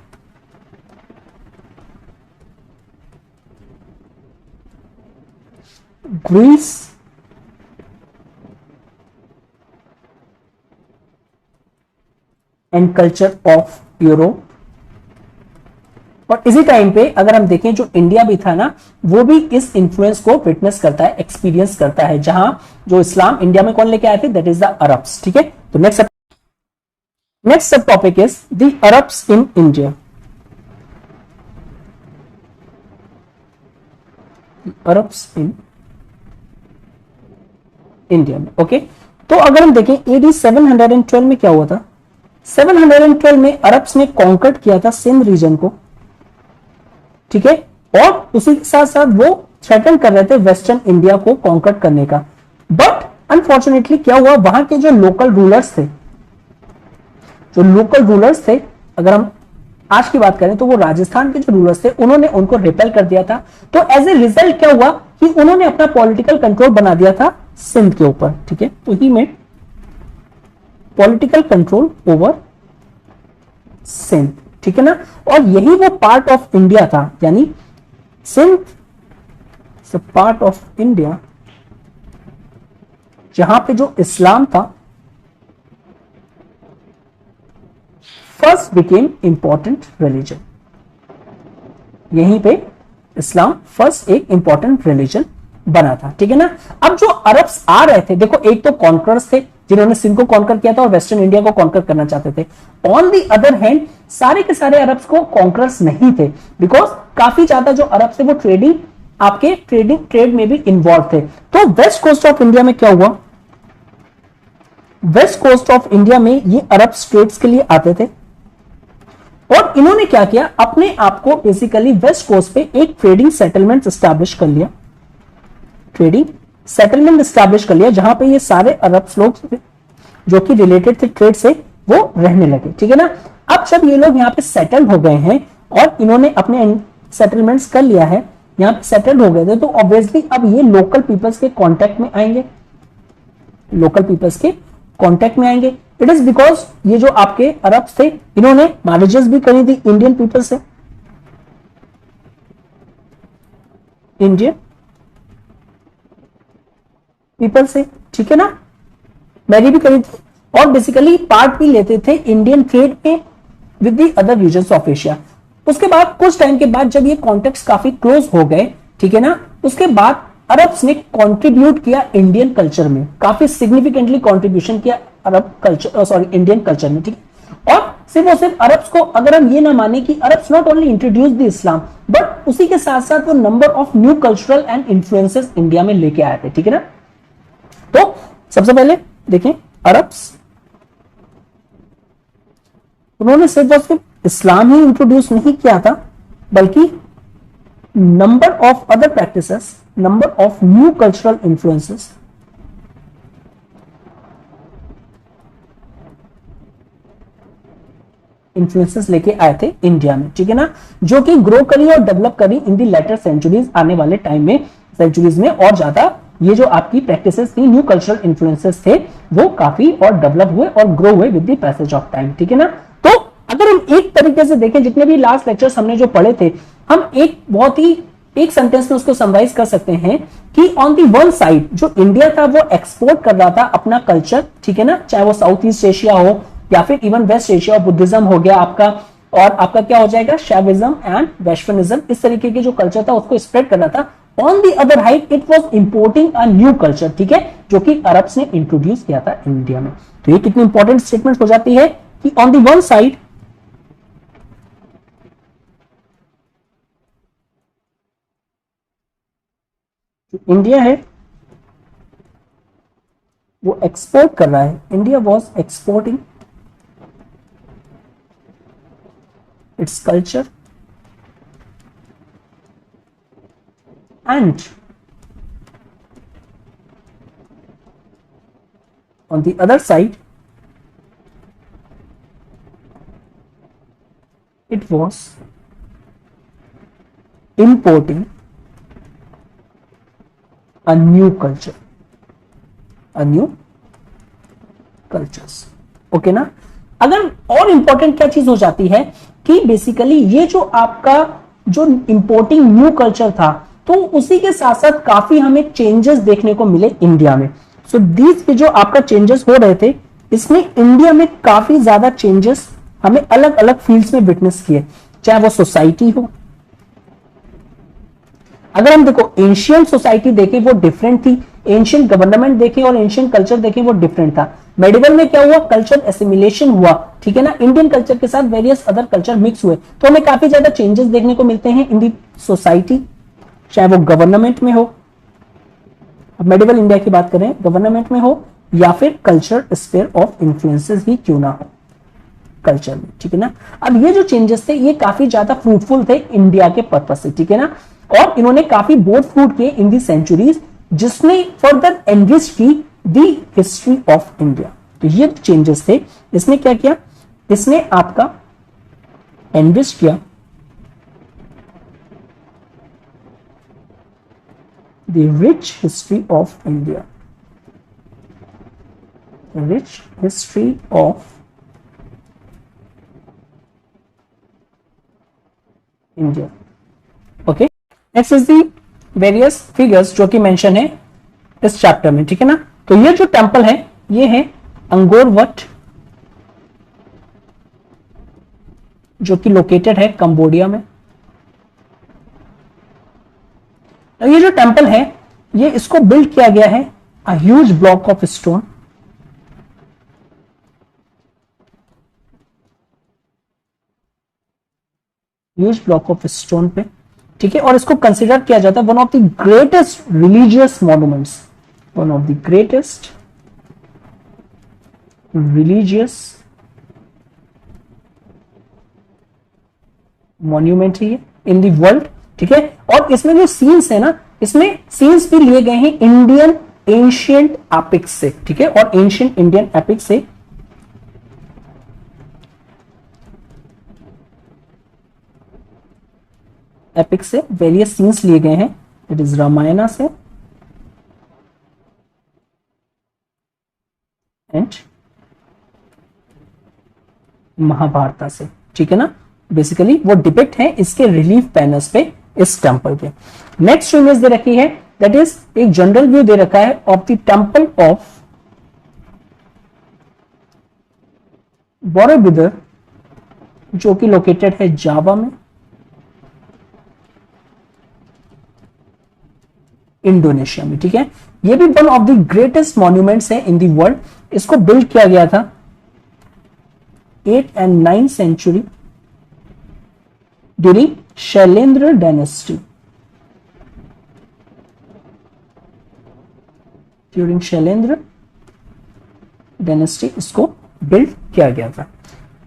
Greece and culture of Europe. और इसी टाइम पे अगर हम देखें जो इंडिया भी था ना, वो भी इस इंफ्लुएंस को विटनेस करता है, एक्सपीरियंस करता है, जहां जो इस्लाम इंडिया में कौन लेके आए थे, दैट इज द अरब्स, ठीक है। तो नेक्स्ट सब topic is the Arabs in India. Arabs in India में, ओके। तो अगर हम देखें AD 712 में क्या हुआ था, 712 में अरब्स ने कॉन्कर्ट किया था सिंध रीजन को, ठीक है। और उसी के साथ साथ वो थ्रेटन कर रहे थे वेस्टर्न इंडिया को कॉन्कर्ट करने का। बट अनफॉर्चुनेटली क्या हुआ, वहां के जो लोकल रूलर्स थे, अगर हम आज की बात करें तो वो राजस्थान के जो रूलर्स थे उन्होंने उनको रिपेल कर दिया था। तो एज ए रिजल्ट क्या हुआ कि उन्होंने अपना पॉलिटिकल कंट्रोल बना दिया था सिंध के ऊपर, ठीक है। तो ही में पॉलिटिकल कंट्रोल ओवर सिंध, ठीक है ना। और यही वो पार्ट ऑफ इंडिया था, यानी सिंध पार्ट ऑफ इंडिया जहां पे जो इस्लाम था फर्स्ट बिकेम इंपॉर्टेंट रिलीजन, यहीं पे इस्लाम फर्स्ट एक इंपॉर्टेंट रिलीजन बना था, ठीक है ना। अब जो अरब्स आ रहे थे, देखो एक तो कॉन्करर्स थे जिन्होंने सिंध को कॉन्कर किया था और वेस्टर्न इंडिया को कॉन्कर करना चाहते थे। ऑन दी अदर हैंड सारे के सारे अरब्स को कॉन्करर्स नहीं थे, बिकॉज काफी ज्यादा जो अरब्स थे वो ट्रेड में भी इन्वॉल्व थे। तो वेस्ट कोस्ट ऑफ इंडिया में क्या हुआ, वेस्ट कोस्ट ऑफ इंडिया में ये अरब स्टेट्स के लिए आते थे और इन्होंने क्या किया, अपने आप को बेसिकली वेस्ट कोस्ट पे एक ट्रेडिंग सेटलमेंट एस्टैब्लिश कर लिया, जहां पे ये सारे अरब लोग जो कि रिलेटेड थे ट्रेड से वो रहने लगे, ठीक है ना। अब जब ये लोग यहाँ पे सेटल हो गए हैं और इन्होंने अपने सेटलमेंट्स कर लिया है, यहाँ पे सेटल्ड हो गए थे, तो ऑब्वियसली अब ये लोकल पीपल्स के कांटेक्ट में आएंगे, लोकल पीपल्स के कांटेक्ट में आएंगे। इट इज बिकॉज ये जो आपके अरब थे, इन्होंने मैरिजेस भी करी थी इंडियन पीपल से, इंडियन पीपल से, ठीक है ना, मैरी भी करी थी और बेसिकली पार्ट भी लेते थे इंडियन ट्रेड में with the other regions of Asia. उसके बाद कुछ टाइम के बाद जब ये कॉन्टेक्ट्स काफी क्लोज हो गए, ठीक है ना, उसके बाद अरब्स ने कंट्रीब्यूट किया इंडियन कल्चर में, काफी सिग्निफिकेंटली कंट्रीब्यूशन किया अरब कल्चर, सॉरी इंडियन कल्चर में, ठीक है। और सिर्फ और सिर्फ अरब्स को अगर हम ये ना माने कि Arabs not only introduce the Islam, but उसी के साथ साथ वो number of new cultural and influences India में लेके आए थे, ठीक है ना। तो सबसे पहले देखें अरब्स, उन्होंने सिर्फ और सिर्फ इस्लाम ही इंट्रोड्यूस नहीं किया था, बल्कि number of other practices, number of new cultural influences लेके आए थे इंडिया में, ठीक है ना, जो कि ग्रो करी और डेवलप करी इन दी लेटर सेंचुरीज, आने वाले टाइम में सेंचुरीज में और ज्यादा ये जो आपकी प्रैक्टिसेस थी, न्यू कल्चरल इन्फ्लुएंसेस थे, वो काफी और डेवलप हुए और ग्रो हुए with the passage of time, ठीक है ना। तो अगर हम एक तरीके से देखें, जितने भी लास्ट लेक्चर्स हमने जो पढ़े थे, हम एक बहुत ही एक सेंटेंस में उसको समराइज कर सकते हैं कि ऑन दी वन साइड जो इंडिया था वो एक्सपोर्ट कर रहा था अपना कल्चर, ठीक है ना, चाहे वो साउथ ईस्ट एशिया हो या फिर इवन वेस्ट एशिया, बुद्धिज्म हो गया आपका, और आपका क्या हो जाएगा शैविज्म एंड वैश्विज्म, इस तरीके के जो कल्चर था उसको स्प्रेड कर रहा था। On the other hide it was importing a new culture, ठीक है, जो कि अरब्स ने इंट्रोड्यूस किया था इंडिया में। तो ये कितनी इंपॉर्टेंट स्टेटमेंट हो जाती है कि on the one side India है वो एक्सपोर्ट कर रहा है, India was exporting its culture and on the other side it was importing a new culture, a new cultures, okay ना। अगर और इंपॉर्टेंट क्या चीज हो जाती है कि बेसिकली ये जो आपका जो इंपोर्टिंग न्यू कल्चर था, तो उसी के साथ साथ काफी हमें चेंजेस देखने को मिले इंडिया में। सो दीज जो आपका चेंजेस हो रहे थे, इसमें इंडिया में काफी ज्यादा चेंजेस हमें अलग अलग फील्ड्स में विटनेस किए, चाहे वो सोसाइटी हो, अगर हम देखो एंशियंट सोसाइटी देखें वो डिफरेंट थी, एंशियंट गवर्नमेंट देखें और एंशियंट कल्चर देखें वो डिफरेंट था। मेडिवल में क्या हुआ, कल्चर एसिमिलेशन हुआ, ठीक है ना, इंडियन कल्चर के साथ वेरियस अदर कल्चर मिक्स हुए, तो हमें काफी ज्यादा चेंजेस देखने को मिलते हैं इन दी सोसाइटी, चाहे वो गवर्नमेंट में हो, अब मेडिवल इंडिया की बात करें, गवर्नमेंट में हो या फिर कल्चर स्फीयर ऑफ इन्फ्लुएंसेस ही क्यों ना हो कल्चर में, ठीक है ना। अब ये जो चेंजेस थे ये काफी ज्यादा फ्रूटफुल थे इंडिया के पर्पज से, ठीक है ना, और इन्होंने काफी बोर्ड फ्रूट किए इन दी सेंचुरीज, जिसने फर्दर एनरिच की दी हिस्ट्री ऑफ इंडिया। तो ये चेंजेस थे, इसने क्या किया, इसने आपका एनरिच किया the rich history of India, rich history of India, okay. Next is the various figures जो कि मेंशन है इस चैप्टर में, ठीक है ना। तो ये जो टेंपल है ये है अंगोर वट, जो कि लोकेटेड है कंबोडिया में। ये जो टेंपल है ये इसको बिल्ड किया गया है a huge block of stone, huge block of stone पे, ठीक है, और इसको कंसिडर किया जाता है one of the greatest religious monuments, one of the greatest religious monument है इन द वर्ल्ड, ठीक है। और इसमें जो सीन्स है ना, इसमें सीन्स भी लिए गए हैं इंडियन एंशियंट एपिक्स से, ठीक है, और एंशियंट इंडियन एपिक्स से। एपिक से वेरियस सीन्स लिए गए हैं, इट इज रामायणा से एंड महाभारत से, ठीक है ना। बेसिकली वो डिपिक्ट है इसके रिलीफ पैनल्स पे इस टेंपल पे। नेक्स्ट इमेज दे रखी है, दैट इज एक जनरल व्यू दे रखा है ऑफ द टेंपल ऑफ बोरोबुदर, जो कि लोकेटेड है जावा में, इंडोनेशिया में, ठीक है। ये भी one of the greatest monuments है इन द वर्ल्ड। इसको बिल्ड किया गया था 8th and 9th century during Shailendra dynasty, during Shailendra dynasty इसको बिल्ड किया गया था।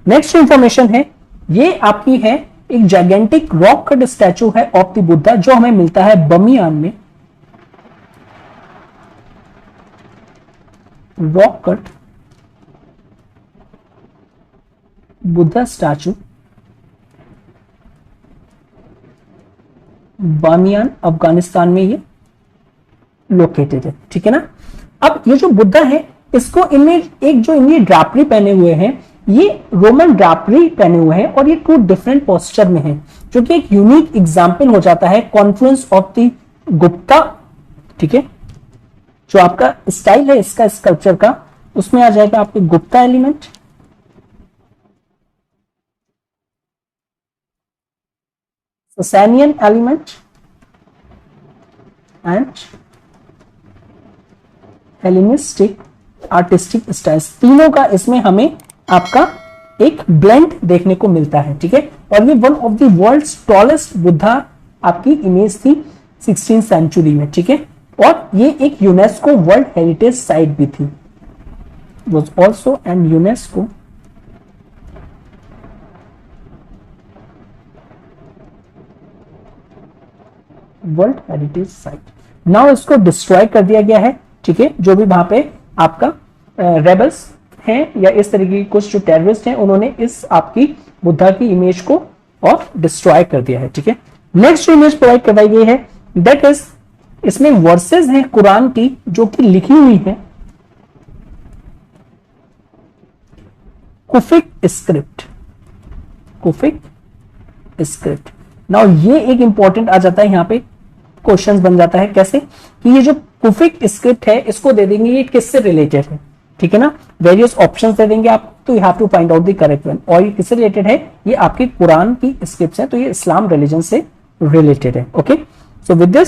नेक्स्ट इंफॉर्मेशन है, ये आपकी है एक जाइगेंटिक रॉक कट स्टैचू है ऑफ द बुद्धा, जो हमें मिलता है बमियान में। Rock cut Buddha statue Bamiyan Afghanistan में ये लोकेटेड है, ठीक है ना। अब ये जो बुद्धा है, इसको इनमें एक जो इनमें ड्रापरी पहने हुए हैं, ये रोमन ड्रापरी पहने हुए हैं और ये टू डिफरेंट पोस्चर में है, जो कि एक यूनिक एग्जाम्पल हो जाता है कॉन्फ्लुएंस ऑफ द गुप्ता, ठीक है। जो आपका स्टाइल है इसका स्कल्पचर का, उसमें आ जाएगा आपके Gupta element, Sasanian element and Hellenistic artistic styles. तीनों का इसमें हमें आपका एक ब्लेंड देखने को मिलता है, ठीक है। और ये one of the world's tallest Buddha आपकी इमेज थी 16th सेंचुरी में, ठीक है। और ये एक यूनेस्को वर्ल्ड हेरिटेज साइट भी थी, was also an UNESCO world heritage site. Now इसको डिस्ट्रॉय कर दिया गया है, ठीक है। जो भी वहां पे आपका रेबल्स हैं या इस तरीके की कुछ जो टेररिस्ट हैं, उन्होंने इस आपकी बुद्धा की इमेज को और डिस्ट्रॉय कर दिया है, ठीक है। नेक्स्ट इमेज प्रोवाइड करवाई गई है, दैट इज इसमें वर्सेस हैं कुरान की, जो कि लिखी हुई है Kufic script, Kufic script. Now ये एक इंपॉर्टेंट आ जाता है, यहां पे क्वेश्चन बन जाता है कैसे कि ये जो कुफिक स्क्रिप्ट है, इसको दे देंगे ये किससे रिलेटेड है, ठीक है ना। वेरियस ऑप्शंस दे देंगे आप, तो you have to find out the correct one. और ये किससे रिलेटेड है, ये आपकी कुरान की स्क्रिप्ट है, तो ये इस्लाम रिलीजन से रिलेटेड है। Okay, so with this